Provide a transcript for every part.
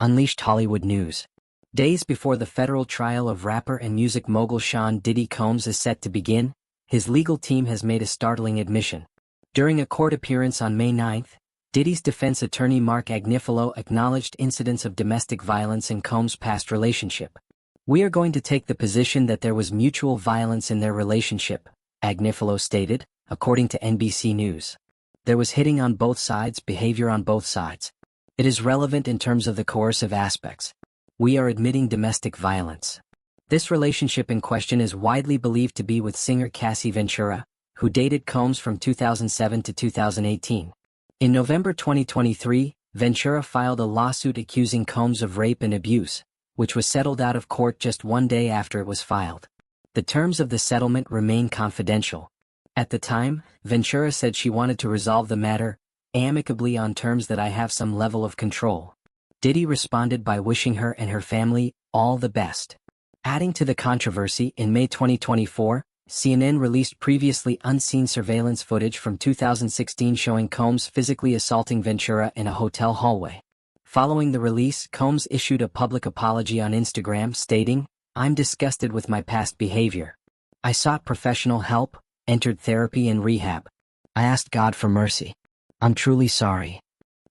unleashed Hollywood news. Days before the federal trial of rapper and music mogul Sean Diddy Combs is set to begin, his legal team has made a startling admission. During a court appearance on May 9, Diddy's defense attorney Mark Agnifilo acknowledged incidents of domestic violence in Combs' past relationship. "We are going to take the position that there was mutual violence in their relationship," Agnifilo stated, according to NBC News. "There was hitting on both sides, behavior on both sides. It is relevant in terms of the coercive aspects. We are admitting domestic violence." This relationship in question is widely believed to be with singer Cassie Ventura, who dated Combs from 2007 to 2018. In November 2023, Ventura filed a lawsuit accusing Combs of rape and abuse, which was settled out of court just one day after it was filed. The terms of the settlement remain confidential. At the time, Ventura said she wanted to resolve the matter amicably on terms that I have some level of control. Diddy responded by wishing her and her family all the best. Adding to the controversy, in May 2024, CNN released previously unseen surveillance footage from 2016 showing Combs physically assaulting Ventura in a hotel hallway. Following the release, Combs issued a public apology on Instagram stating, "I'm disgusted with my past behavior. I sought professional help, entered therapy and rehab. I asked God for mercy. I'm truly sorry."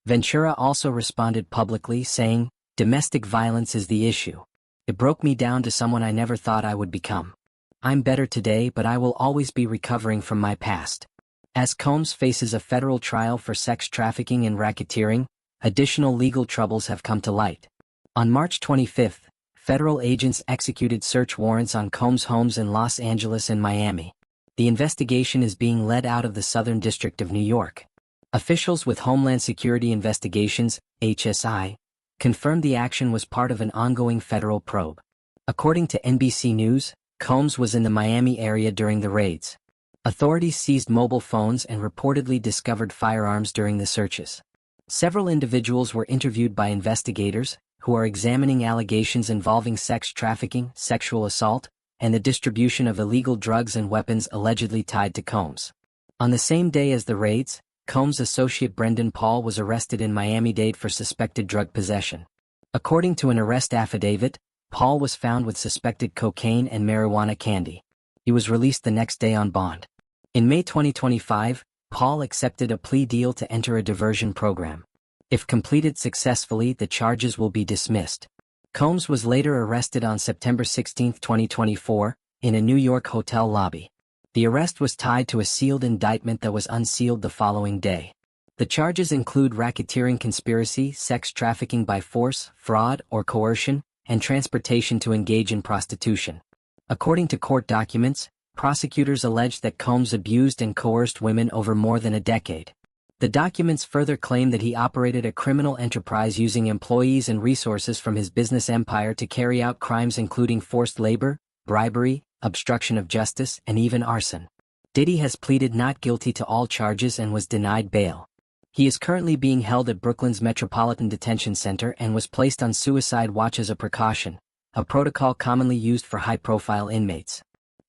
Ventura also responded publicly saying, "Domestic violence is the issue. It broke me down to someone I never thought I would become. I'm better today, but I will always be recovering from my past." As Combs faces a federal trial for sex trafficking and racketeering, additional legal troubles have come to light. On March 25, federal agents executed search warrants on Combs' homes in Los Angeles and Miami. The investigation is being led out of the Southern District of New York. Officials with Homeland Security Investigations, HSI, confirmed the action was part of an ongoing federal probe. According to NBC News, Combs was in the Miami area during the raids. Authorities seized mobile phones and reportedly discovered firearms during the searches. Several individuals were interviewed by investigators, who are examining allegations involving sex trafficking, sexual assault, and the distribution of illegal drugs and weapons allegedly tied to Combs. On the same day as the raids, Combs' associate Brendan Paul was arrested in Miami-Dade for suspected drug possession. According to an arrest affidavit, Paul was found with suspected cocaine and marijuana candy. He was released the next day on bond. In May 2025, Paul accepted a plea deal to enter a diversion program. If completed successfully, the charges will be dismissed. Combs was later arrested on September 16, 2024, in a New York hotel lobby. The arrest was tied to a sealed indictment that was unsealed the following day. The charges include racketeering conspiracy, sex trafficking by force, fraud or coercion, and transportation to engage in prostitution. According to court documents, prosecutors alleged that Combs abused and coerced women over more than a decade. The documents further claim that he operated a criminal enterprise using employees and resources from his business empire to carry out crimes including forced labor, bribery, obstruction of justice, and even arson. Diddy has pleaded not guilty to all charges and was denied bail. He is currently being held at Brooklyn's Metropolitan Detention Center and was placed on suicide watch as a precaution, a protocol commonly used for high-profile inmates.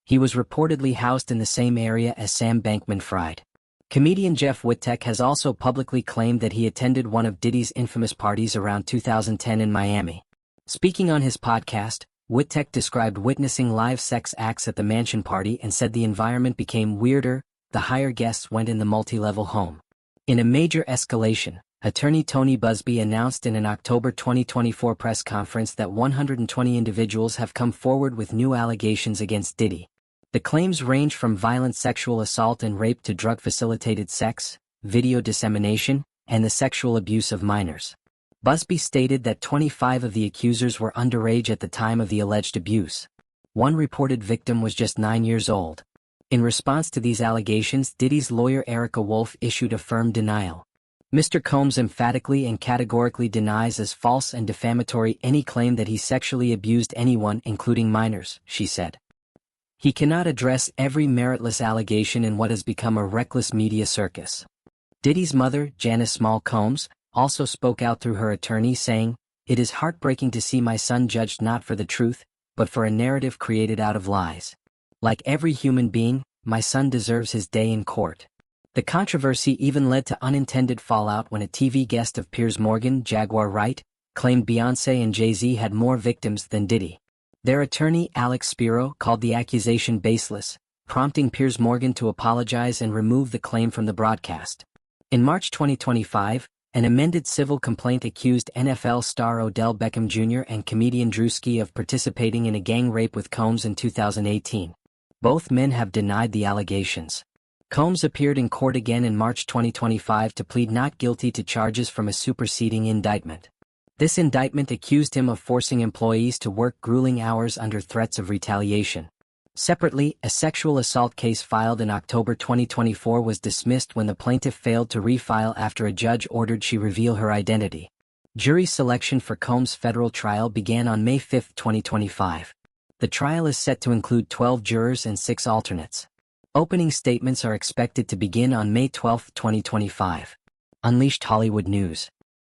He was reportedly housed in the same area as Sam Bankman-Fried. Comedian Jeff Wittek has also publicly claimed that he attended one of Diddy's infamous parties around 2010 in Miami. Speaking on his podcast, Wittek described witnessing live sex acts at the mansion party and said the environment became weirder the higher guests went in the multi-level home. In a major escalation, attorney Tony Busby announced in an October 2024 press conference that 120 individuals have come forward with new allegations against Diddy. The claims range from violent sexual assault and rape to drug-facilitated sex, video dissemination, and the sexual abuse of minors. Busby stated that 25 of the accusers were underage at the time of the alleged abuse. One reported victim was just 9 years old. In response to these allegations, Diddy's lawyer Erica Wolf issued a firm denial. Mr. Combs emphatically and categorically denies as false and defamatory any claim that he sexually abused anyone, including minors, she said. He cannot address every meritless allegation in what has become a reckless media circus. Diddy's mother, Janice Small Combs, also spoke out through her attorney saying, "It is heartbreaking to see my son judged not for the truth, but for a narrative created out of lies. Like every human being, my son deserves his day in court." The controversy even led to unintended fallout when a TV guest of Piers Morgan, Jaguar Wright, claimed Beyoncé and Jay-Z had more victims than Diddy. Their attorney Alex Spiro called the accusation baseless, prompting Piers Morgan to apologize and remove the claim from the broadcast. In March 2025, an amended civil complaint accused NFL star Odell Beckham Jr. and comedian Drewski of participating in a gang rape with Combs in 2018. Both men have denied the allegations. Combs appeared in court again in March 2025 to plead not guilty to charges from a superseding indictment. This indictment accused him of forcing employees to work grueling hours under threats of retaliation. Separately, a sexual assault case filed in October 2024 was dismissed when the plaintiff failed to refile after a judge ordered she reveal her identity. Jury selection for Combs' federal trial began on May 5, 2025. The trial is set to include 12 jurors and 6 alternates. Opening statements are expected to begin on May 12, 2025. Unleashed Hollywood News.